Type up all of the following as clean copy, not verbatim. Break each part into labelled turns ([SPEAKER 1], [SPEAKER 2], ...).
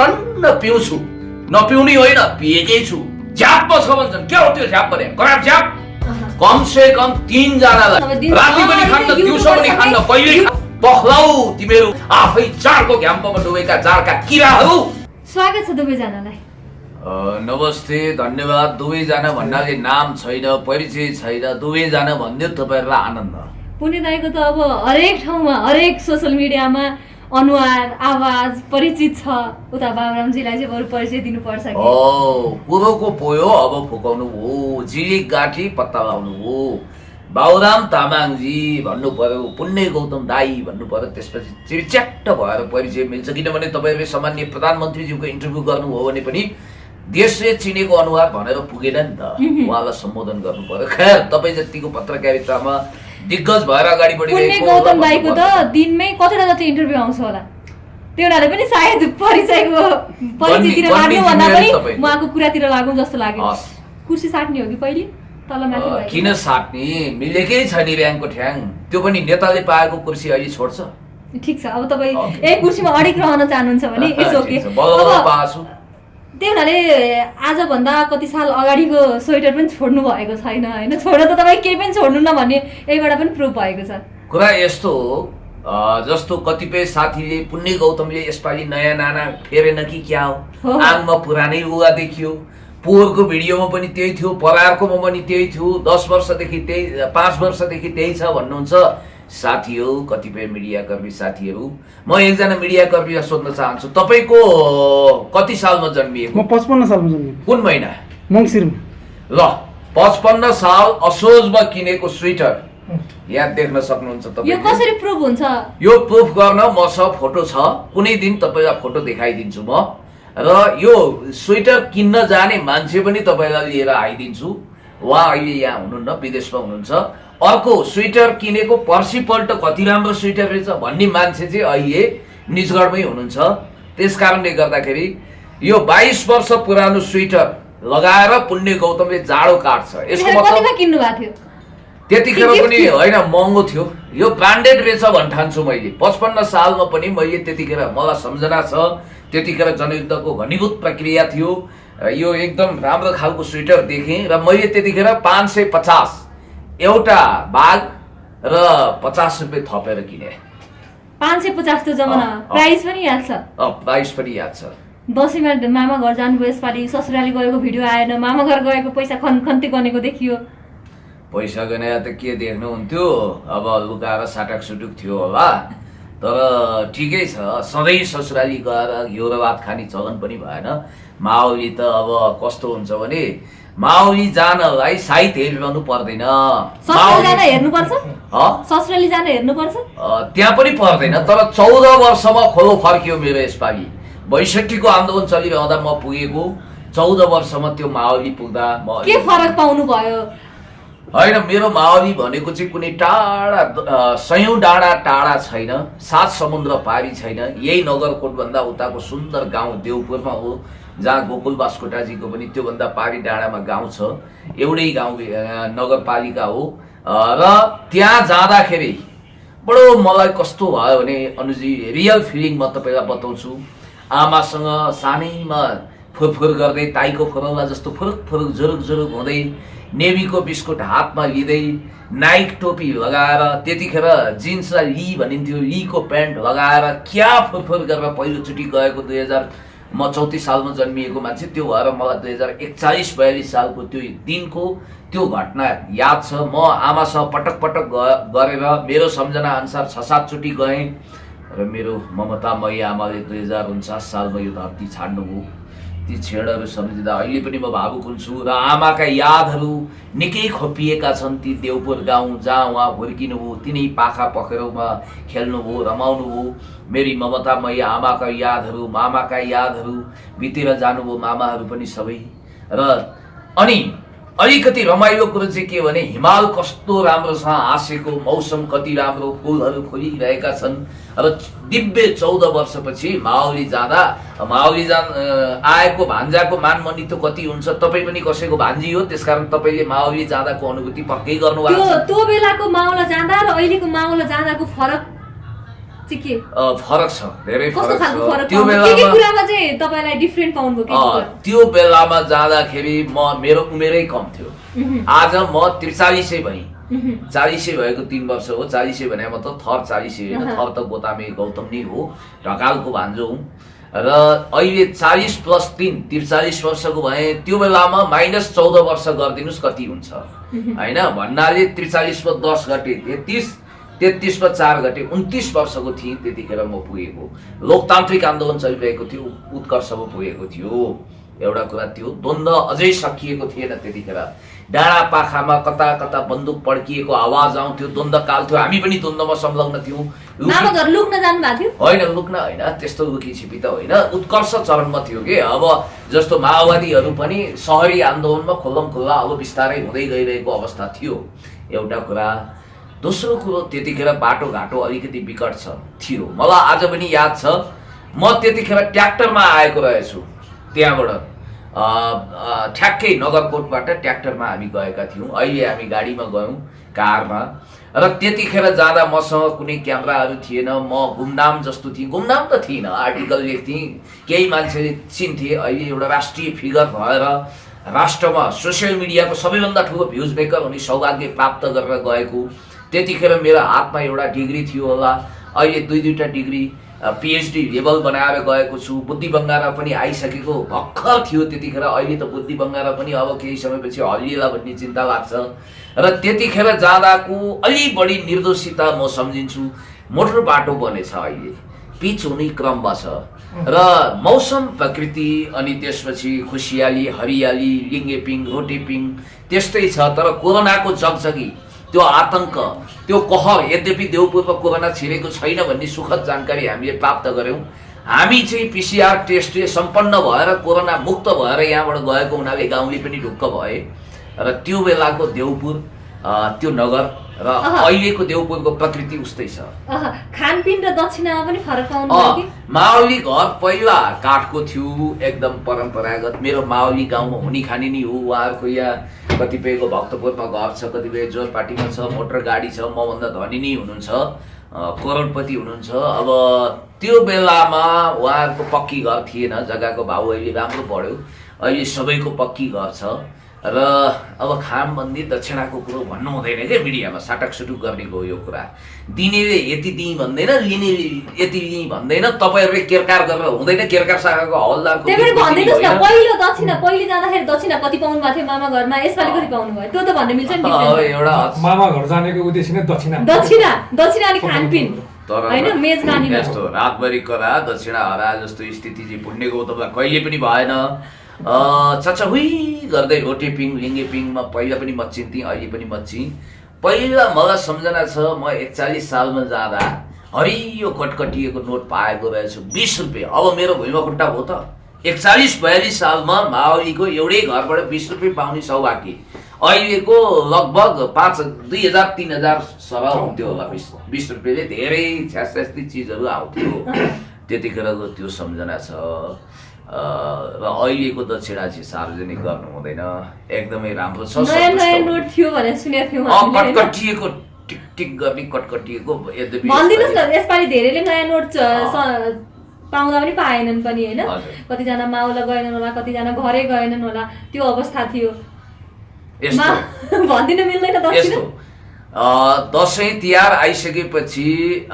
[SPEAKER 1] टन्न पिउँछु, नपिउने होइन पिएकै छु। झ्याप छ भन्छन्, के हो त्यो झ्याप भने? खराब झ्याप। कम से कम 3 जनालाई राति पनि खान्न, दिउँसो पनि खान्न, कहिले पख्लाउ तिमीहरू आफै जाडको घ्याम्पमा डुबेका जाडका किराहरू।
[SPEAKER 2] स्वागत छ दुवैजनालाई।
[SPEAKER 1] नमस्ते, धन्यवाद। दुवैजना भन्नाले नाम छैन, परिचय छैन, दुवैजना भन्दै तपाईँहरूलाई आनन्द।
[SPEAKER 2] पुण्य दाइको त अब हरेक ठाउँमा हरेक सोसल मिडियामा अनुहार आवाज परिचित छ। उता बाबुरामजीलाई चाहिँ बरु परिचय दिनुपर्छ कि।
[SPEAKER 1] कुरोको पोयो अब फुकाउनु हो, जिलिक गाठी पत्ता लाउनु हो। बाबुराम तामाङजी भन्नु पर्यो, पुण्य गौतम दाई भन्नु पर्यो, त्यसपछि चिरच्याट्ट भएर परिचय मिल्छ। किनभने तपाईँहरूले सामान्य प्रधानमन्त्रीज्यूको इन्टरभ्यू गर्नुभयो भने पनि देशले चिनेको अनुहार भनेर पुगेन नि त, उहाँलाई सम्बोधन गर्नु पर्यो। खैर, तपाईँ जतिको पत्रकारितामा दिग्गज भएर अगाडि बढिरहेको
[SPEAKER 2] गौतम दाइको त दिनमै कतिवटा जति इन्टरभ्यू आउँछ होला, त्यो हुनाले पनि सायद परिचयतिर लाग्नु भन्दा पनि उहाँको कुरातिर लागौँ जस्तो लाग्यो। कुर्सी साट्ने हो कि पहिले तल माथि भयो?
[SPEAKER 1] किन साट्ने, मिलेकै छ नि र्याङको ठ्याङ। त्यो पनि नेताले पाएको कुर्सी अहिले छोड्छ।
[SPEAKER 2] ठिक छ, अब तपाईँ यही कुर्सीमा अडिक रहन चाहनुहुन्छ भने इट्स ओके। त्यही हुनाले आजभन्दा कति साल अगाडिको स्वेटर पनि छोड्नु भएको छैन होइन? छोड्न त तपाईँ केही पनि छोड्नु न भन्ने यहीबाट पनि प्रुफ भएको छ।
[SPEAKER 1] कुरा यस्तो हो, जस्तो कतिपय साथीले पुण्य गौतमले यसपालि नयाँ नाना फेरेन कि क्या हो, आङमा पुरानै लुगा देखियो, पोहोरको भिडियोमा पनि त्यही थियो, परारकोमा पनि त्यही थियो, 10 वर्षदेखि त्यही, 5 वर्षदेखि त्यही छ भन्नुहुन्छ। साथीहरू, कतिपय मिडियाकर्मी साथीहरू, म एकजना मिडियाकर्मीलाई सोध्न चाहन्छु, तपाईँको कति सालमा जन्मिएको?
[SPEAKER 3] म 55 सालमा जन्मिएको।
[SPEAKER 1] कुन महिना?
[SPEAKER 3] मङ्सिरमा।
[SPEAKER 1] ल, 55 साल असोजमा किनेको स्वेटर यहाँ देख्न सक्नुहुन्छ तपाईँ।
[SPEAKER 2] यो कसरी प्रुफ हुन्छ?
[SPEAKER 1] यो प्रुफ गर्न मसँग फोटो छ, कुनै दिन तपाईँलाई फोटो देखाइदिन्छु म। र यो स्वेटर किन्न जाने मान्छे पनि तपाईँलाई लिएर आइदिन्छु। उहाँ अहिले यहाँ हुनुहुन्न, विदेशमा हुनुहुन्छ। अर्को स्वेटर किनेको पर्सिपल्ट कति राम्रो स्वेटर रहेछ भन्ने मान्छे चाहिँ अहिले निजगढमै हुनुहुन्छ। त्यस कारणले गर्दाखेरि यो 22 वर्ष पुरानो स्वेटर लगाएर पुण्य गौतमले जाडो काट्छ। यसको
[SPEAKER 2] कतिमा किन्नु भएको थियो?
[SPEAKER 1] त्यतिखेर पनि होइन, महँगो थियो। यो ब्रान्डेड रहेछ भन्ठान्छु मैले। 55 सालमा पनि मैले त्यतिखेर, मलाई सम्झना छ, त्यतिखेर जनयुद्धको घनीभूत प्रक्रिया थियो। यो एकदम राम्रो खालको स्वेटर देखेँ र मैले त्यतिखेर 550 एउटा बाग र 50 रुपियाँ थपेर किने।
[SPEAKER 2] 550 त जमाना प्राइस पनि याद छ?
[SPEAKER 1] प्राइस पनि याद छ।
[SPEAKER 2] दसैँमा मामा घर जानुभयो, यसपालि ससुराली गएको भिडियो आएन, मामा घर गएको पैसा खन्ती गनेको देखियो।
[SPEAKER 1] पैसा गने त के देख्नुहुन्थ्यो, अब लुकाएर साटक सुटुक थियो होला। तर ठिकै छ, सधैँ ससुराली गएर घिउ र भात खाने चलन पनि भएन। माउली त अब कस्तो हुन्छ भने, माउली जानलाई साइत हेर्नु पर्दैन,
[SPEAKER 2] ससुराली जान हेर्नुपर्छ,
[SPEAKER 1] त्यहाँ पनि पर्दैन। तर 14 वर्षमा खोलो फर्कियो मेरो यसपालि। 62 को आन्दोलन चलिरहँदा म पुगेको, 14 वर्षमा त्यो माउली पुग्दा म
[SPEAKER 2] के फरक पाउनु भयो?
[SPEAKER 1] होइन, मेरो मावली भनेको चाहिँ कुनै टाढा 100 डाँडा टाढा छैन, 7 समुद्र पारी छैन। यही नगरकोट भन्दा उताको सुन्दर गाउँ देवपुरमा हो, जहाँ गोकुल बास्कोटाजीको पनि त्योभन्दा पारी डाँडामा गाउँ छ। एउटै गाउँ नगरपालिका हो। र त्यहाँ जाँदाखेरि बडो मलाई कस्तो भयो भने अनुजी, रियल फिलिङ म तपाईँलाई बताउँछु। आमासँग सानैमा फुरफुर गर्दै, ताईको फुरौला जस्तो फुरुक फुरुक जुरुक जुरुक हुँदै, नेभीको बिस्कुट हातमा लिँदै, नाइक टोपी लगाएर, त्यतिखेर जिन्सलाई ली भनिन्थ्यो, लीको प्यान्ट लगाएर क्या फुरफुर गरेर पहिलोचोटि गएको। 34 सालमा जन्मिएको मान्छे, त्यो भएर मलाई 2041-42 सालको त्यो दिनको त्यो घटना याद छ। म आमासँग पटक पटक गरेर मेरो सम्झना अनुसार 6-7 चोटि गएँ र मेरो ममतामयी आमाले 2049 सालमा यो धरती छाड्नुभयो। ती क्षणहरू सम्झिँदा अहिले पनि म भावुक हुन्छु। र आमाका यादहरू निकै खोपिएका छन्। ती देवपुर गाउँ जहाँ उहाँ हुर्किनुभयो, तिनै पाखा पखेरोमा खेल्नुभयो, रमाउनुभयो। मेरी ममतामयी आमाका यादहरू, मामाका यादहरू बितेर जानुभयो, मामाहरू पनि सबै। र अनि अलिकति रमाइलो कुरो चाहिँ के भने, हिमाल कस्तो राम्रोसँग हाँसेको, मौसम कति राम्रो, फुलहरू फुलिरहेका छन्। र दिव्य 14 वर्षपछि मावली जाँदा, आएको भान्जाको मानमनितो कति हुन्छ। तपाईँ पनि कसैको भान्जी हो, त्यसकारण तपाईँले मावली जाँदाको अनुभूति पक्कै गर्नुभएको छ।
[SPEAKER 2] त्यो बेलाको मावला जाँदा र अहिलेको मावला जाँदाको फरक चाहिँ के
[SPEAKER 1] फरक छ, धेरै
[SPEAKER 2] कस्तो
[SPEAKER 1] फरक
[SPEAKER 2] खालको
[SPEAKER 1] छ।
[SPEAKER 2] फरक
[SPEAKER 1] त्यो
[SPEAKER 2] के
[SPEAKER 1] बेलामा
[SPEAKER 2] कुरामा चाहिँ तपाईलाई डिफरेन्ट पाउनुभयो के कुरा?
[SPEAKER 1] त्यो बेलामा जाँदाखेरि मेरो उमेरै कम थियो। आज म 43 भएँ। 40 भएको 3 वर्ष हो। 40 भने मतलब थर 40 होइन, थर त गोतामे गौतम नै हो, ढकालको भान्जो हुँ। र अहिले 40 + 3 43 वर्षको भए। त्यो बेलामा -14 वर्ष गरिदिनुहोस् कति हुन्छ होइन भन्नाले 43 मा 10 घटे 33 मा 4 घटे 29 वर्षको थिएँ त्यतिखेर म पुगेको। लोकतान्त्रिक आन्दोलन चलिरहेको थियो, उत्कर्षमा पुगेको थियो। एउटा कुरा त्यो द्वन्द्व अझै सकिएको थिएन त्यतिखेर। डाँडा पाखामा कता कता बन्दुक पड्किएको आवाज आउँथ्यो, द्वन्द्वकाल थियो, हामी पनि द्वन्द्वमा संलग्न थियौँ।
[SPEAKER 2] मामा घर लुक्न जानु भएको थियो?
[SPEAKER 1] होइन, लुक्न होइन, त्यस्तो लुकी छिपी त होइन, उत्कर्ष चरणमा थियो कि। अब जस्तो माओवादीहरू पनि सहरी आन्दोलनमा खुल्लमखुल्ला अब बिस्तारै हुँदै गइरहेको अवस्था थियो, एउटा कुरा। दोस्रो कुरो त्यतिखेर बाटोघाटो अलिकति विकट थियो। मलाई आज पनि याद छ, म त्यतिखेर ट्र्याक्टरमा आएको रहेछु त्यहाँबाट, ठ्याक्कै नगरकोटबाट ट्र्याक्टरमा हामी गएका थियौँ। अहिले हामी गाडीमा गयौँ, कारमा। र त्यतिखेर जाँदा मसँग कुनै क्यामेराहरू थिएन, म गुमनाम जस्तो थिएँ। गुमनाम त थिइनँ, आर्टिकल लेख्थेँ, केही मान्छेले चिन्थे। अहिले एउटा राष्ट्रिय फिगर भएर राष्ट्रमा सोसियल मिडियाको सबैभन्दा ठुलो भ्युज मेकर हुने सौभाग्य प्राप्त गरेर गएको। त्यतिखेर मेरो हातमा एउटा डिग्री थियो होला, अहिले 2-2टा डिग्री PhD लेभल बनाएर गएको छु। बुद्धि बङ्गारा पनि आइसकेको भर्खर थियो त्यतिखेर। अहिले त बुद्धि बङ्गारा पनि अब केही समयपछि हल्लिएला भन्ने चिन्ता लाग्छ। र त्यतिखेर जाँदाको अलि बढी निर्दोषिता म सम्झिन्छु। मोटर बाटो बनेछ, अहिले पिच हुने क्रममा छ। र मौसम प्रकृति अनि त्यसपछि खुसियाली, हरियाली, लिङ्गेपिङ, रोटेपिङ त्यस्तै छ। तर कोरोनाको जगजगी, त्यो आतंक, त्यो कहर, यद्यपि देउपुरमा कोरोना छिरेको छैन भन्ने सुखद जानकारी हामीले प्राप्त गऱ्यौँ। हामी चाहिँ PCR टेस्टले सम्पन्न भएर कोरोना मुक्त भएर यहाँबाट गएको हुनाले गाउँले पनि ढुक्क भए। र त्यो बेलाको देउपुर, त्यो नगर र अहिलेको देउपुरको प्रकृति उस्तै छ।
[SPEAKER 2] खानपिन र दक्षिणामा पनि फरक पाउनुभयो कि?
[SPEAKER 1] माओली घर पहिला काठको थियो, एकदम परम्परागत। मेरो माओली गाउँमा हुने खाने नै हो। उहाँहरूको यहाँ कतिपयको भक्तपुरमा घर छ, कतिपय जोरपाटीमा छ, मोटर गाडी छ, मभन्दा धनी नै हुनुहुन्छ, करोडपति हुनुहुन्छ। अब त्यो बेलामा उहाँहरूको पक्की घर थिएन, जग्गाको भाउ अहिले राम्रो बढ्यो, अहिले सबैको पक्की घर छ। र अब खामबन्दी दक्षिणाको कुरो भन्नु हुँदैन क्या मिडियामा, साटकसुटुक गर्ने हो यो कुरा। दिनेले यति दिँ भन्दैन, लिनेले यति दिँ भन्दैन। तपाईँहरूले केरकार गरेर हुँदैन, केरकार शाखाको हवलदारको
[SPEAKER 2] भन्दिनुहोस् न, पहिलो दक्षिणा, पहिले जाँदाखेरि दक्षिणा कति पाउनु भएको थियो मामा घरमा, यसपालि कति पाउनु भयो त्यो त भन्ने मिल्छ नि?
[SPEAKER 1] एउटा
[SPEAKER 3] मामा घर जानेको उद्देश्य नै दक्षिणा
[SPEAKER 2] अनि खानपिन हैन, मेजबानी
[SPEAKER 1] यस्तो रातभरि करा दक्षिणा हरा जस्तो स्थिति चाहिँ पुण्य गौतमलाई कहिले पनि भएन। चच्चा हुई गर्दै रोटेपिङ, लिङ्गेपिङमा पहिला पनि मच्चिन्थेँ, अहिले पनि मच्चिँ। पहिला मलाई सम्झना छ, म 41 सालमा जाँदा हरियो कटकटिएको नोट पाएको रहेछु, 20 रुपियाँ। अब मेरो भुइँमा खुट्टा भयो त। 41-42 सालमा माओलीको एउटै घरबाट 20 रुपियाँ पाउने सौभाग्य। अहिलेको लगभग 2000-3000 सरह हुन्थ्यो होला। 20 रुपियाँले धेरै छ्यास्ती चिजहरू आउँथ्यो, त्यतिखेरको त्यो सम्झना छ। र अहिलेको दक्षिणा चाहिँ सार्वजनिक गर्नु हुँदैन, एकदमै राम्रो छ।
[SPEAKER 2] नयाँ नोट थियो भनेर सुनेको थियौँ हामीले।
[SPEAKER 1] कटकटिएको, टिक टिक गर्ने कटकटिएको। यद्यपि
[SPEAKER 2] भन्दिनुहोस् न, यसपालि धेरैले नयाँ नोट पाउँदा पनि पाएनन् पनि होइन, कतिजना माउला गएनन् होला, कतिजना घरै गएनन् होला, त्यो अवस्था थियो। भन्दिनु मिल्दैन दक्षिणा?
[SPEAKER 1] दसैँ तिहार आइसकेपछि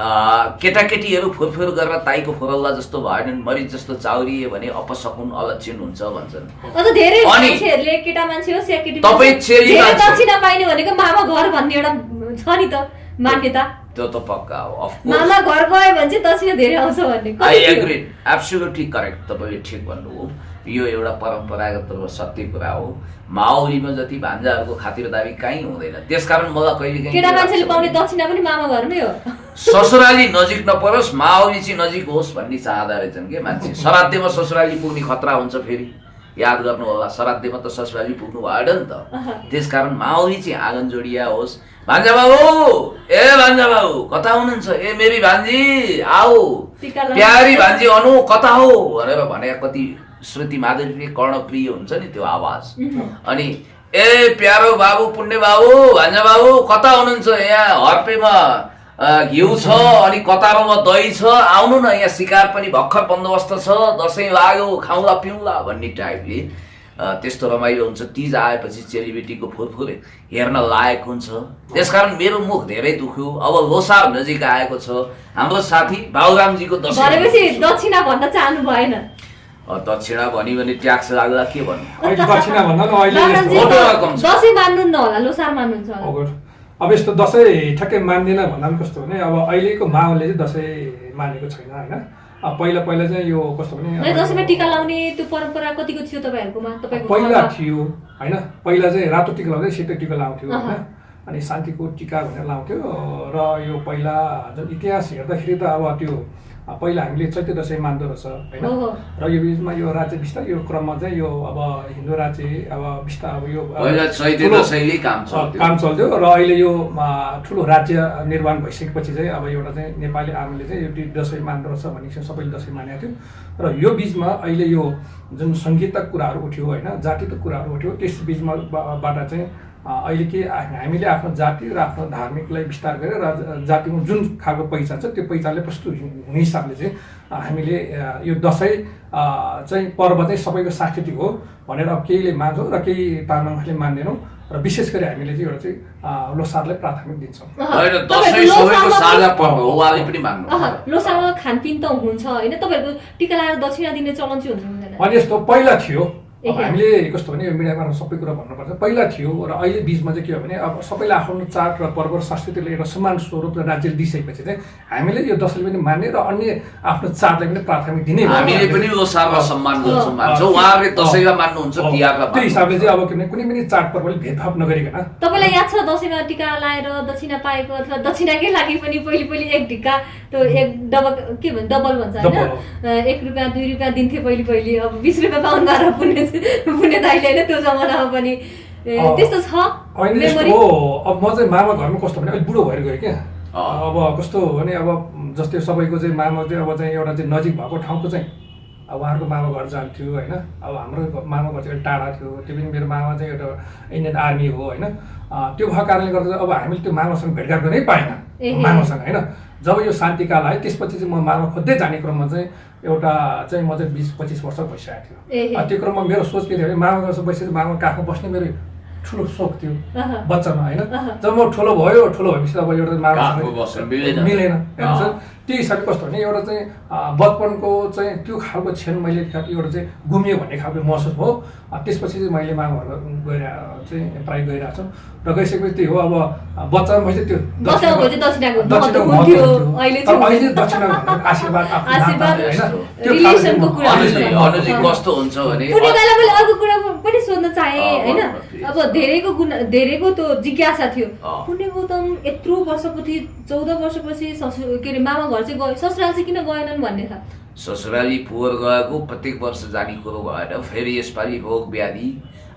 [SPEAKER 1] केटाकेटीहरू फुरफुर गरेर ताईको फुरल्ला जस्तो भएनन्, मरिच जस्तो चाउरिए भने अपसकुन अलक्षण हुन्छ भन्छन्।
[SPEAKER 2] धेरै मान्छेहरूले, केटा मान्छे होस् या केटी
[SPEAKER 1] तपाईँ चेली मान्छे,
[SPEAKER 2] दक्षिणा पाइने भनेको मामा घर भन्ने एउटा छ नि त मान्यता।
[SPEAKER 1] त्यो त पक्का हो, अफ कोर्स।
[SPEAKER 2] मामा घर गयो भने चाहिँ दक्षिणा धेरै आउँछ भन्ने।
[SPEAKER 1] आई एग्री, एब्सोल्युटली करेक्ट, तपाईँले ठिक भन्नुभयो। यो एउटा परम्परागत र सत्य कुरा हो। माओलीमा जति भान्जाहरूको खातिरदारी कहीँ हुँदैन। त्यसकारण मलाई कहिलेकाहीँ
[SPEAKER 2] केटा मान्छेले पाउने दक्षिणा पनि मामा घरमै हो।
[SPEAKER 1] ससुराली नजिक नपरोस्, माओली चाहिँ नजिक होस् भन्ने चाहँदा रहेछन् के मान्छे। श्राद्धमा ससुराली पुग्ने खतरा हुन्छ, फेरि याद गर्नु होला, श्राद्धमा त ससुराली पुग्नु भएन नि त। त्यसकारण माओली चाहिँ आँगन जोडिया होस्। भान्जा बाबु, ए भान्जा बाबु कता हुनुहुन्छ? ए मेरी भान्जी आऊ, प्यारी भान्जी अनु कता हो भनेर भने कति श्रुति माधुरीले कर्णप्रिय हुन्छ नि त्यो आवाज। अनि ए प्यारो बाबु, पुण्य बाबु, भान्जा बाबु कता हुनुहुन्छ? यहाँ हर्पेमा घिउ छ अनि कतारोमा दही छ, आउनु न यहाँ शिकार पनि भर्खर बन्दोबस्त छ, दसैँ लाग्यो खाउँला पिउँला भन्ने टाइपले त्यस्तो रमाइलो हुन्छ। तीज आएपछि चेलीबेटीको फुरफुर हेर्न लायक हुन्छ। त्यसकारण मेरो मुख धेरै दुख्यो। अब लोसार नजिक आएको छ। हाम्रो साथी बाबुरामजीको
[SPEAKER 2] दसैँ दक्षिणा भन्न चाहनु भएन।
[SPEAKER 1] दक्षिणा भन्यो भने ट्याक्स लाग्ला के भन्नु।
[SPEAKER 3] दक्षिणा भन्दा
[SPEAKER 2] दसैँ मान्नु न होला, लोसार मान्नुहुन्छ होला।
[SPEAKER 3] अब यस्तो दसैँ ठ्याक्कै मान्दैन भन्दा पनि कस्तो भने अब अहिलेको माहौलले चाहिँ दसैँ मानेको छैन होइन। पहिला चाहिँ यो कस्तो भने
[SPEAKER 2] दसैँमा टिका लाउने त्यो परम्परा कतिको थियो तपाईँहरूकोमा?
[SPEAKER 3] पहिला थियो होइन। पहिला चाहिँ रातो टिका लाउँदै सेतो टिका लाउँथ्यो होइन। अनि शान्तिको टिका भनेर लाउँथ्यो। र यो पहिला जुन इतिहास हेर्दाखेरि त अब त्यो पहिला हामीले चैते दसैँ मान्दो रहेछ होइन। र यो बिचमा यो राज्य बिस्तारै यो क्रममा चाहिँ यो अब हिन्दू राज्य अब बिस्तारै अब यो काम चल्थ्यो। र अहिले यो ठुलो राज्य निर्माण भइसकेपछि चाहिँ अब एउटा चाहिँ नेपाली आर्मीले चाहिँ यो दसैँ मान्दो रहेछ भन्ने सबैले दसैँ मानेको थियो। र यो बिचमा अहिले यो जुन सङ्गीतक कुराहरू उठ्यो होइन, जातिको कुराहरू उठ्यो, त्यस बिचमा बाट चाहिँ अहिले के हामीले आफ्नो जाति र आफ्नो धार्मिकलाई विस्तार गरेर र जातिमा जुन खालको पहिचान छ त्यो पहिचानले प्रस्तुत हुने हिसाबले चाहिँ हामीले यो दसैँ चाहिँ पर्व चाहिँ सबैको सांस्कृतिक हो भनेर अब केहीले मान्छौँ र केही तामाङहरूले मान्दैनौँ। र विशेष गरी हामीले चाहिँ एउटा चाहिँ लोसारलाई प्राथमिक दिन्छौँ।
[SPEAKER 2] लोसारमा खानपिन त हुन्छ होइन, तपाईँहरूको टिका लगाएर दक्षिणा दिने चलन चाहिँ हुन्छ हुँदैन?
[SPEAKER 3] अनि यस्तो पहिला थियो। हामीले कस्तो भने यो मिडियामा सबै कुरा भन्नुपर्छ। पहिला थियो र अहिले बिचमा चाहिँ के हो भने अब सबैलाई आफ्नो चाड र पर्व र संस्कृतिले एउटा समान स्वरूप र राज्यले दिइसकेपछि चाहिँ हामीले यो दसैँ पनि मान्ने र अन्य आफ्नो चाडलाई पनि प्राथमिक दिने।
[SPEAKER 1] हामीले पनि लोसारलाई सम्मान गर्छौँ मान्छौँ, उहाँहरूले दसैँलाई मान्नुहुन्छ, तिहारलाई।
[SPEAKER 3] त्यो हिसाबले चाहिँ अब कुनै पनि चाड पर्वले भेदभाव नगरिकन।
[SPEAKER 2] तपाईँलाई याद छ दसैँमा टिका लाएर दक्षिणा पाएको अथवा दक्षिणाकै लागि पनि पहिले एक ढिक्का त्यो एक डबल के भन्छ डबल भन्छ होइन, 1 रुपियाँ 2 रुपियाँ दिन्थे पहिले। अब 20 रुपियाँ पाउनु पुण्य दाइले होइन त्यो जमानामा पनि त्यस्तो छ मेमोरी।
[SPEAKER 3] अब म चाहिँ मामा घरमा कस्तो भने अलिक बुढो भएर गएँ क्या। अब कस्तो भने अब जस्तै सबैको चाहिँ मामा चाहिँ अब चाहिँ एउटा चाहिँ नजिक भएको ठाउँको चाहिँ अब उहाँहरूको मामा घर जान्थ्यो होइन। अब हाम्रो मामा घर चाहिँ अलिक टाढा थियो। त्यो पनि मेरो मामा चाहिँ एउटा इन्डियन आर्मी हो होइन। त्यो भएको कारणले गर्दा अब हामीले त्यो मामासँग भेटघाट गर्नै पाएन मामासँग होइन। जब यो शान्तिकाल आयो त्यसपछि चाहिँ म मामा खोज्दै जाने क्रममा चाहिँ एउटा चाहिँ म चाहिँ 20-25 वर्ष भइसकेको थियो। त्यो क्रममा मेरो सोच के थियो भने मामा बसेपछि मामा काखमा बस्ने मेरो ठुलो सोख थियो बच्चामा होइन। जब म ठुलो भएपछि अब एउटा मामासँग मिलेन। त्यो हिसाबले कस्तो भने एउटा चाहिँ बचपनको चाहिँ त्यो खालको क्षण मैले एउटा चाहिँ गुमियो भन्ने खालको महसुस भयो। त्यसपछि चाहिँ मैले मामाहरू गएर चाहिँ प्रायः गइरहेको छु र गइसकेपछि त्यही हो। अब बच्चामा मैले त्यो दक्षिणा आशीर्वाद
[SPEAKER 1] कस्तो हुन्छ भने
[SPEAKER 2] अर्को कुरा पनि सोध्न चाहे होइन। अब धेरैको त्यो जिज्ञासा थियो, पुण्य गौतम यत्रो वर्षपछि 14 वर्षपछि के अरे मामा घर चाहिँ गयो, ससुराल चाहिँ किन गएनन् भन्ने छ।
[SPEAKER 1] ससुराली पोहोर गएको प्रत्येक वर्ष जाने कुरो भएन। फेरि यसपालि रोग व्याधि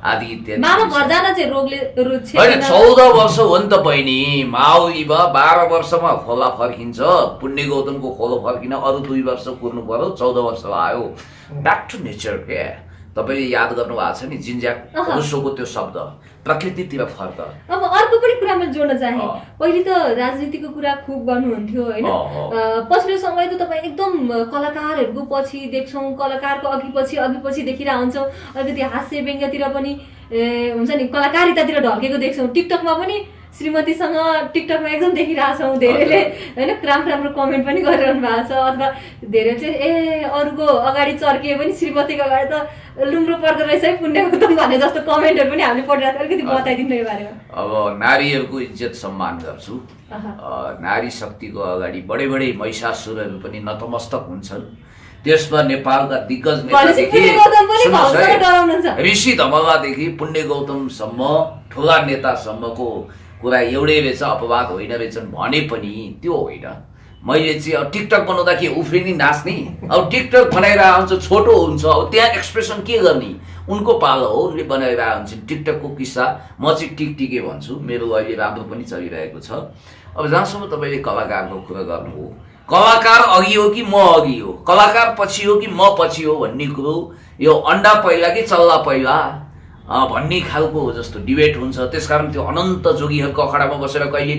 [SPEAKER 1] आदि इत्यादि।
[SPEAKER 2] मामा घर जान चाहिँ रोगले
[SPEAKER 1] होइन 14 वर्ष हो नि त बहिनी। माउली 12 वर्षमा खोला फर्किन्छ। पुण्य गौतमको खोलो फर्किन अरू 2 वर्ष कुर्नु पर्यो, 14 वर्ष आयो। ब्याक टु नेचर क्या। तपाईँले याद गर्नु भएको छ नि जिन्ज्याक रुसोको त्यो शब्द प्रकृतितिर फर्क।
[SPEAKER 2] अब अर्को पनि कुरामा जोड्न चाहे, पहिले त राजनीतिको कुरा खुब गर्नुहुन्थ्यो होइन। पछिल्लो समय त तपाईँ एकदम कलाकारहरूको पछि देख्छौँ, कलाकारको अघि देखिरहेको हुन्छौँ। अलिकति हास्य व्यङ्ग्यतिर पनि हुन्छ नि, कलाकारितातिर ढल्केको देख्छौँ। टिकटकमा पनि श्रीमतीसँग टिकटकमा एकदम देखिरहेछौँ। धेरैले होइन राम्रो कमेन्ट पनि गरिरहनु भएको छ। अथवा धेरै चाहिँ अरूको अगाडि चर्किए पनि श्रीमतीको अगाडि त लुम्रो पर्दो रहेछ है पुण्य गौतम भने जस्तो कमेन्टहरू पनि हामीले पढिरहेको छ। अलिकति बताइदिनु यो बारेमा।
[SPEAKER 1] अब नारीहरूको इज्जत सम्मान गर्छु। नारी शक्तिको अगाडि बडे महिषासुरहरू पनि नतमस्तक हुन्छन्। त्यसमा नेपालका दिग्गज ऋषि धमलादेखि पुण्य गौतमसम्म ठुला नेतासम्मको कुरा एउटै रहेछ, अपवाद होइन रहेछन् भने पनि त्यो होइन। मैले चाहिँ अब टिकटक बनाउँदा के उफ्रिनी नाच्ने? अब टिकटक बनाइरहेको हुन्छ, छोटो हुन्छ, अब त्यहाँ एक्सप्रेसन के गर्ने? उनको पालो हो, उनले बनाइरहेको हुन्छन्। टिकटकको किस्सा म चाहिँ टिकटिके भन्छु। मेरो अहिले राम्रो पनि चलिरहेको छ। अब जहाँसम्म तपाईँले कलाकारको कुरा गर्नुभयो, कलाकार अघि हो कि म अघि हो, कलाकार पछि हो कि म पछि हो भन्ने कुरो यो अन्डा पहिला कि चल्ला पहिला भन्ने खालको जस्तो डिबेट हुन्छ। त्यसकारण त्यो अनन्त जोगीहरूको अखडामा बसेर कहिले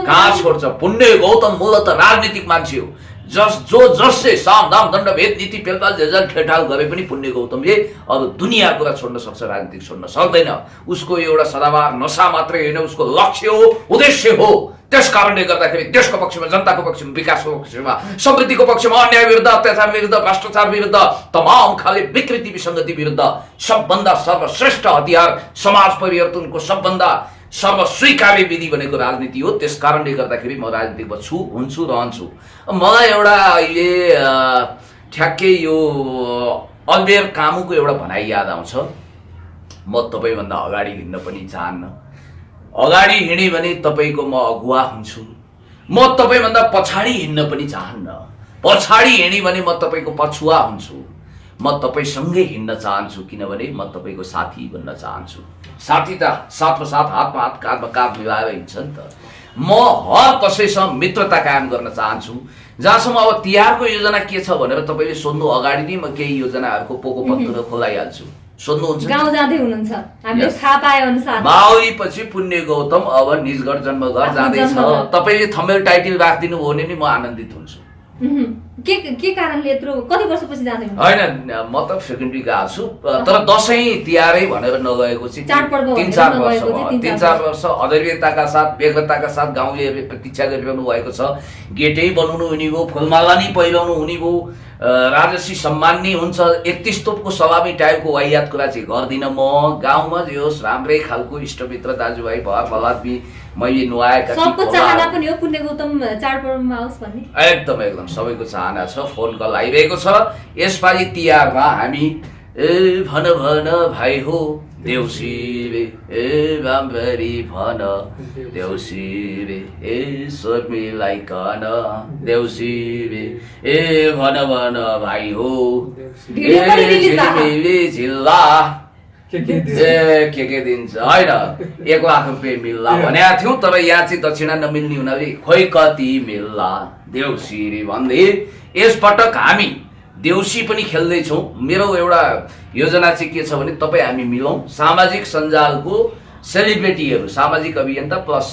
[SPEAKER 1] कहाँ छोड्छ। पुण्य गौतम मूलत राजनीतिक मान्छे हो। जसले साम दाम दण्ड भेद नीति पेलपाल झेझल ठेठाल गरे पनि पुण्य गौतमले अरू दुनियाँ कुरा छोड्न सक्छ, राजनीतिक छोड्न सक्दैन। उसको एउटा सदाबार नशा मात्रै होइन, उसको लक्ष्य हो, उद्देश्य हो। त्यस कारणले गर्दाखेरि देशको पक्षमा, जनताको पक्षमा, विकासको पक्षमा, समृद्धिको पक्षमा, अन्याय विरुद्ध, अत्याचार विरुद्ध, भ्रष्टाचार विरुद्ध, तमाम खाले विकृति विसङ्गति विरुद्ध सबभन्दा सर्वश्रेष्ठ हतियार समाज परिवर्तनको सबभन्दा सर्वस्वीकार्य विधि भनेको राजनीति हो। त्यस कारणले गर्दाखेरि म राजनीतिमा छु, हुन्छु, रहन्छु। मलाई एउटा अहिले ठ्याक्कै यो अल्बेर कामुको एउटा भनाइ याद आउँछ, म तपाईँभन्दा अगाडि हिँड्न पनि चाहन्न। अगाडि हिँडेँ भने तपाईँको म अगुवा हुन्छु। म तपाईँभन्दा पछाडि हिँड्न पनि चाहन्न। पछाडि हिँडेँ भने म तपाईँको पछुवा हुन्छु। म तपाईँसँगै हिँड्न चाहन्छु, किनभने म तपाईँको साथी बन्न चाहन्छु। साथी त साथमा साथ, हातमा हात, काँधमा काँध मिलाएर हिँड्छ नि त। म हर कसैसँग मित्रता कायम गर्न चाहन्छु। जहाँसम्म अब तिहारको योजना के छ भनेर तपाईँले सोध्नु अगाडि नै म केही योजनाहरूको पोको पत्तो खोलाइहाल्छु। सोध्नुहुन्छ?
[SPEAKER 2] गाउँ जाँदै हुनुहुन्छ, हामीले थाहा पाए अनुसार
[SPEAKER 1] माउली पछि पुण्य गौतम अब निजगढ जन्मघर जाँदैछ। तपाईँले थम्बनेल टाइटल राखिदिनु भयो भने नि म आनन्दित हुन्छु।
[SPEAKER 2] के कारणले यत्रो कति वर्षपछि जाँदै हुनुहुन्छ?
[SPEAKER 1] होइन, म त फ्रिक्वेन्टली गएको छु, तर दसैँ तिहारै भनेर नगएको चाहिँ 3-4 वर्ष अधैर्यताका साथ, व्यग्रताका साथ गाउँलेहरूले प्रतीक्षा गरिरहनु भएको छ। गेटै बनाउनु हुने भयो, फुलमाला नै पहिराउनु हुने भयो, राजसी सम्मान नै हुन्छ। 31 तोपको सलामी टाइपको वाहियात कुरा चाहिँ गर्दिनँ म। गाउँमा जे होस् राम्रै खालको इष्टमित्र दाजुभाइ भर भलादमी मैले नुहाएका
[SPEAKER 2] सबको चाहना पनि हो पुण्य गौतम चाडपर्वमा आओस् भन्ने।
[SPEAKER 1] एकदम सबैको चाहना छ। फोन कल आइरहेको छ। यसपालि तिहारमा हामी भन भन भाइ हो देउसी रे, राम्ररी भन देउसी रे, स्वर मिलाइकन देउसी रे, भन भन भाइ हो जिल्ला के दिन्छ। होइन, 1 लाख रुपियाँ मिल्ला भनेको थियौँ, तर यहाँ चाहिँ दक्षिणा नमिल्ने हुनाले खोइ कति मिल्ला देउसी रे भन्दै यसपटक हामी देउसी पनि खेल्दैछौँ। मेरो एउटा योजना चाहिँ के छ भने तपाईँ हामी मिलौँ, सामाजिक सञ्जालको सेलिब्रिटीहरू, सामाजिक अभियन्ता प्लस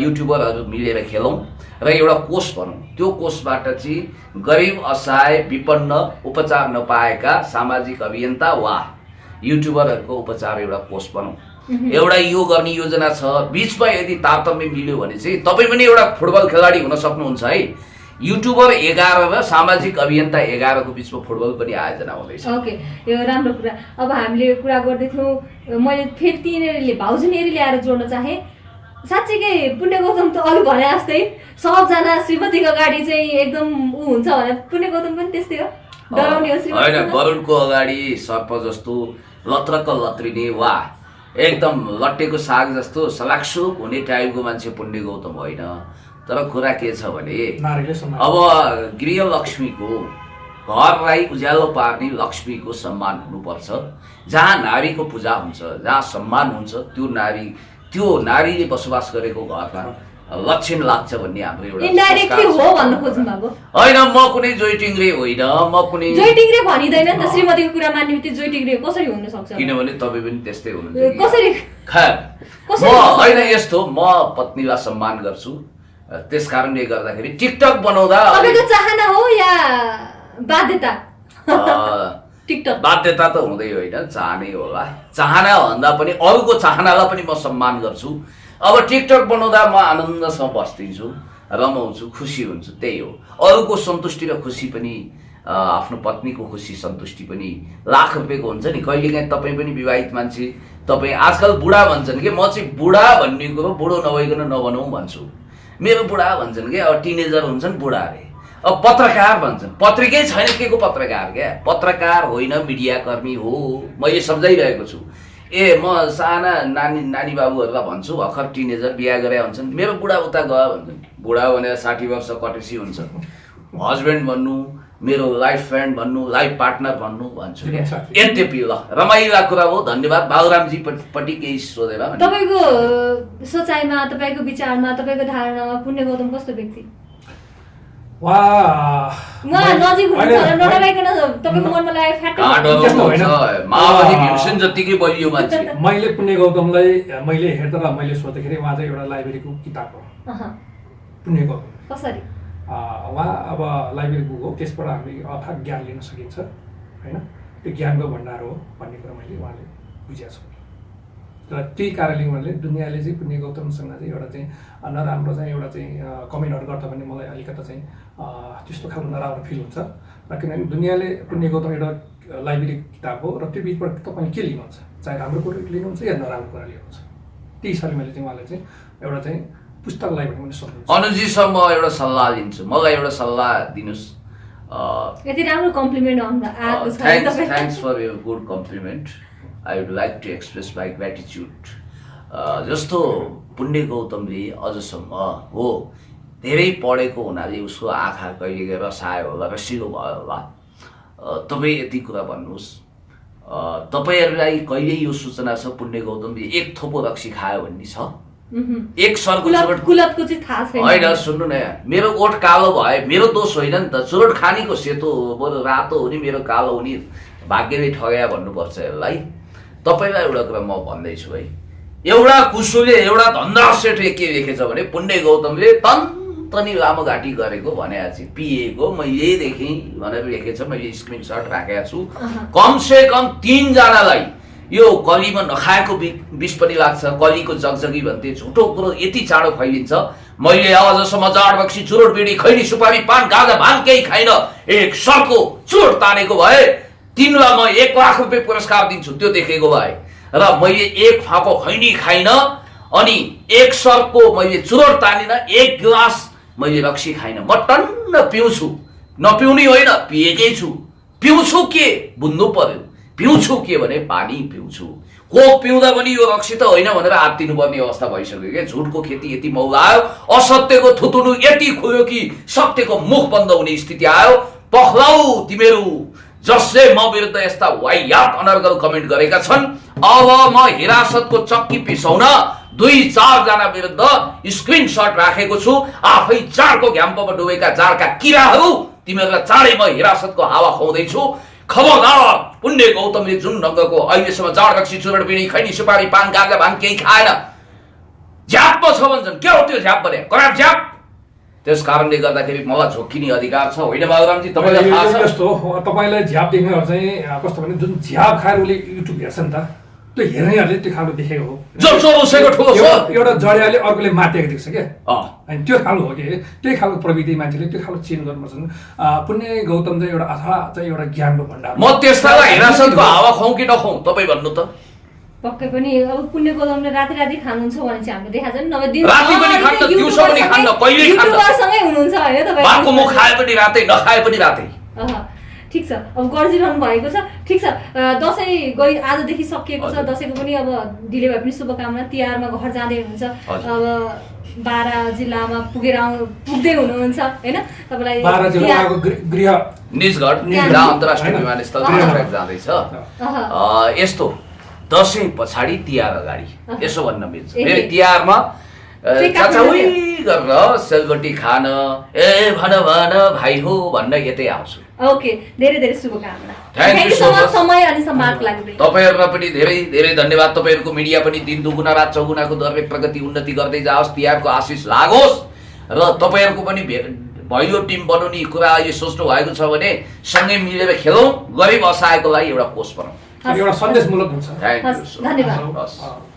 [SPEAKER 1] युट्युबरहरू मिलेर खेलौँ र एउटा कोष बनौँ। त्यो कोषबाट चाहिँ गरिब, असहाय, विपन्न, उपचार नपाएका सामाजिक अभियन्ता वा युट्युबरहरूको उपचार एउटा कोष बनौँ। एउटा यो गर्ने योजना छ। बिचमा यदि तारतम्य मिल्यो भने चाहिँ तपाईँ पनि एउटा फुटबल खेलाडी हुन सक्नुहुन्छ है। युट्युबर 11 र सामाजिक अभियन्ता 11 को बिचमा फुटबल पनि आयोजना हुँदैछ।
[SPEAKER 2] ओके, यो राम्रो कुरा। अब हामीले कुरा गर्दै थियौँ, मैले फेरि तिनीहरूले भाउजूनीहरू ल्याएर जोड्न चाहेँ। साँच्चीकै पुण्य गौतम त अघि भने जस्तै सबजना श्रीमतीको अगाडि चाहिँ एकदम ऊ हुन्छ भने पुण्य गौतम पनि त्यस्तै हो, डराउने हो श्रीमती।
[SPEAKER 1] होइन, वरुणको अगाडि सर्प जस्तो लत्रक लत्रिने वा एकदम लट्टेको साग जस्तो सलाक्सुक हुने टाइपको मान्छे पुण्य गौतम होइन। तर कुरा के छ भने अब गृहलक्ष्मीको, घरलाई उज्यालो पार्ने लक्ष्मीको सम्मान हुनुपर्छ। जहाँ नारीको पूजा हुन्छ, जहाँ सम्मान हुन्छ, त्यो नारीले बसोबास गरेको घरमा लक्षण लाग्छ भन्ने हाम्रो एउटा
[SPEAKER 2] इन्डाइरेक्टली हो भन्न खोज्नु भएको
[SPEAKER 1] होइन। म कुनै जोइ टिङ्ग्रे होइन, म कुनै
[SPEAKER 2] जोइ टिङ्ग्रे भनिदैन नि त। श्रीमतीको कुरा मान्ने बित्तिकै जोइ टिङ्ग्रे कसरी हुन सक्छ?
[SPEAKER 1] किनभने तपाईँ पनि त्यस्तै हुनुहुन्छ।
[SPEAKER 2] कसरी?
[SPEAKER 1] म होइन, यस्तो म पत्नीलाई सम्मान गर्छु। त्यस कारणले गर्दाखेरि टिकटक बनाउँदा
[SPEAKER 2] तपाईको चाहना हो या बाध्यता? टिकटक
[SPEAKER 1] बाध्यता त हुँदै होइन, चाहनै होला। चाहना भन्दा पनि अरूको चाहनालाई पनि म सम्मान गर्छु। अब टिकटक बनाउँदा म आनन्दसँग बस्दिन्छु, रमाउँछु, खुसी हुन्छु, त्यही हो। अरूको सन्तुष्टि र खुसी पनि, आफ्नो पत्नीको खुसी सन्तुष्टि पनि लाख रुपियाँको हुन्छ नि। कहिलेकाहीँ तपाईँ पनि विवाहित मान्छे, तपाईँ आजकल बुढा भन्छन् कि, म चाहिँ बुढा भन्ने कुरो बुढो नभइकन नभनौँ भन्छु। मेरो बुढा भन्छन् कि, अब टिनेजर हुन्छन् बुढा अरे। अब पत्रकार भन्छन्, पत्रिकै छैन के को पत्रकार क्या? पत्रकार होइन, मिडियाकर्मी हो। मैले सम्झाइरहेको छु। म साना नानी बाबुहरूलाई भन्छु, भर्खर टिनेजर बिहा गरे हुन्छन्, मेरो बुढा उता गयो भन्छन्। बुढा भनेर 60 वर्ष कटेसी हुन्छ। हस्बेन्ड भन्नु, मेरो लाइफ फ्रेन्ड भन्नु, लाइफ पार्टनर भन्नु भन्छु क्या। यद्यपि ल रमाइला कुरा हो। धन्यवाद बाबुरामजी पट्टि केही सोधेर।
[SPEAKER 2] तपाईँको सोचाइमा, तपाईँको विचारमा, तपाईँको धारणामा पुण्य गौतम कस्तो व्यक्ति? उहाँ नजिक हुनुहुन्छ नडराइकन तपाईँको मनमा लाग्यो फ्याक्ट
[SPEAKER 1] माओवादी भीमसेन जतिकै बलियो मान्छे।
[SPEAKER 3] मैले पुण्य गौतमलाई मैले हेर्दा र मैले सोच्दाखेरि उहाँ चाहिँ एउटा लाइब्रेरीको किताब हो पुण्य गौतम।
[SPEAKER 2] कसरी
[SPEAKER 3] उहाँ अब लाइब्रेरी बुक हो, त्यसबाट हामीले अथाक ज्ञान लिन सकिन्छ होइन, त्यो ज्ञानको भण्डार हो भन्ने कुरा मैले उहाँले बुझेको छु। र त्यही कारणले उहाँले दुनियाँले चाहिँ पुण्य गौतमसँग चाहिँ एउटा चाहिँ नराम्रो चाहिँ एउटा चाहिँ कमेन्टहरू गर्दा पनि मलाई अलिकति चाहिँ त्यस्तो खालको नराम्रो फिल हुन्छ। र किनभने दुनियाँले पुण्य गौतम एउटा लाइब्रेरी किताब हो र त्यो बिचबाट तपाईँले के लिनुहुन्छ, चाहे राम्रो कुरा लिनुहुन्छ या नराम्रो कुरा लिनुहुन्छ। त्यही हिसाबले मैले चाहिँ उहाँलाई चाहिँ एउटा चाहिँ पुस्तकालय भने मैले सोध्छु।
[SPEAKER 1] अनुजीसम्म एउटा सल्लाह लिन्छु, मलाई एउटा सल्लाह दिनुहोस्।
[SPEAKER 2] यति राम्रो कम्प्लिमेन्ट आएको छ।
[SPEAKER 1] Thanks for your good compliment. I would like to express my gratitude. जस्तो पुण्य गौतमले अझसम्म हो धेरै पढेको हुनाले उसको आँखा कहिले गएर रसायो होला, रसिलो भयो होला। तपाईँ यति कुरा भन्नुहोस्, तपाईँहरूलाई कहिले यो सूचना छ पुण्य गौतमले एक थोपो रक्सी खायो भन्ने छ? एक सरको होइन, सुन्नु न, मेरो ओठ कालो भए मेरो दोष होइन नि त। चुरोट खानेको सेतो हो, बरु रातो हो नि मेरो कालो हुने, भाग्यले ठगया भन्नुपर्छ यसलाई। तपाईँलाई एउटा कुरा म भन्दैछु है, एउटा कुसुले एउटा धन्दा सेठले के लेखेछ भने पुण्य गौतमले तन्तनी लामो घाँटी गरेको भने चाहिँ पिएको मैले देखेँ भनेर लेखेछ। मैले स्क्रिनसट राखेको छु। कमसे कम 3 जनालाई यो कलीमा नखाएको विष पनि लाग्छ। कलीको जगजगी भन्थे झुटो कुरो यति चाँडो फैलिन्छ। मैले आजसम्म जाँड बक्सी चुरोट बिडी खैनी सुपारी पान गाजा भाङ केही खाइन। एक सरको चुरोट तानेको भए तिनलाई म 1 लाख रुपियाँ पुरस्कार दिन्छु त्यो देखेको भए। र मैले 1 फाको खैनी खाइन अनि 1 सरको मैले चुरोट तानिन, 1 गिलास मैले रक्सी खाइन। म टन्न पिउँछु, नपिउने होइन पिएकै छु। पिउँछु के बुझ्नु पर्यो, पिउँछु के भने पानी पिउँछु। कोक पिउँदा पनि यो रक्सी त होइन भनेर आत्तिनुपर्ने अवस्था भइसक्यो क्या। झुटको खेती यति मौलायो, असत्यको थुतुनु यति खुल्यो कि सत्यको मुख बन्द हुने स्थिति आयो। पख्लाउ तिमीहरू जसले म विरुद्ध यस्ता वाहियात अनर्गल कमेन्ट गरेका छन्। अब म हिरासतको चक्की पिसाउन 2-4 जना विरुद्ध स्क्रिनसट राखेको छु। आफै जाडको घ्याम्पमा डुबेका जाडका किराहरू तिमीहरूलाई चाँडै म हिरासतको हावा खुवाउँदैछु। खबरदार, पुण्य गौतमले जुन ढङ्गको अहिलेसम्म जाड रक्सी चुरोट बिडी खैनी सुपारी पान गाजा भाङ केही खाएन, झ्याप छ भन्छन्। के हो त्यो झ्याप भने? खराब झ्याप। त्यस कारणले गर्दाखेरि मलाई झोक्किने अधिकार छ होइन बाबुरामजी? तपाईँलाई थाहा छ
[SPEAKER 3] यस्तो तपाईँलाई झ्याप देख्नेहरू चाहिँ कस्तो भने जुन झ्याप खाएर उसले युट्युब हेर्छ नि त, त्यो हेर्नेहरूले त्यो खालको देखेको हो।
[SPEAKER 1] जो चौरसेको ठुलो छ
[SPEAKER 3] एउटा जडियाले अर्कोले मातेको देख्छ क्या, अनि त्यो खालको हो कि त्यही खालको प्रविधि मान्छेले त्यो खालको चेन्ज गर्नुपर्छ। पुण्य गौतम चाहिँ एउटा अथवा चाहिँ एउटा ज्ञानको भण्डार।
[SPEAKER 1] म त्यस्तालाई हिरासतको हावा खुवाउँ कि नखुवाउँ तपाईँ भन्नु त?
[SPEAKER 2] पक्कै पनि अब पुण्य गौतमले राति खानुहुन्छ भने चाहिँ हामीले देखा छैन। नभए दिन
[SPEAKER 1] राति पनि खान्न, दिउँसो पनि खान्न, कहिल्यै खान्न।
[SPEAKER 2] युट्युबरसँगै हुनुहुन्छ होइन तपाईँ?
[SPEAKER 1] बाको मुख खाए पनि रातै, नखाए पनि रातै।
[SPEAKER 2] ठिक छ, अब गरिदिनु भएको छ। ठिक छ, दसैँ गई आजदेखि सकिएको छ। दसैँको पनि अब ढिले भए पनि शुभकामना। तिहारमा घर जाँदै हुनुहुन्छ, अब 12 जिल्लामा पुग्दै हुनुहुन्छ होइन? तपाईँलाई
[SPEAKER 3] 12 जिल्लाको गृह
[SPEAKER 1] निजगढ अन्तर्राष्ट्रिय विमानस्थल जाँदैछ। यस्तो दसैँ पछाडि तिहार अगाडि यसो भन्न मिल्छ। फेरि तिहारमा चाचाउई गरेर सेलरोटी खान भन भाइ हो भन्न यतै आउँछु।
[SPEAKER 2] ओके, धेरै धेरै शुभकामना।
[SPEAKER 1] Thank you so much.
[SPEAKER 2] समय अनि सम्मानको लागि
[SPEAKER 1] तपाईहरुलाई पनि धेरै धेरै धन्यवाद। तपाईहरुको मिडिया पनि दिन दुगुना रात चौगुनाको दरले प्रगति उन्नति गर्दै जाओस्, तिहारको आशिष लागोस् र तपाईहरुको पनि भयो टिम बनाउने कुरा अहिले सोच्नु भएको छ भने सँगै मिलेर खेलौँ, गरिब असहायको लागि एउटा कोष बनाऊ।
[SPEAKER 3] एउटा सन्देशमूलक हुन्छ।
[SPEAKER 1] Thank you.
[SPEAKER 2] धन्यवाद।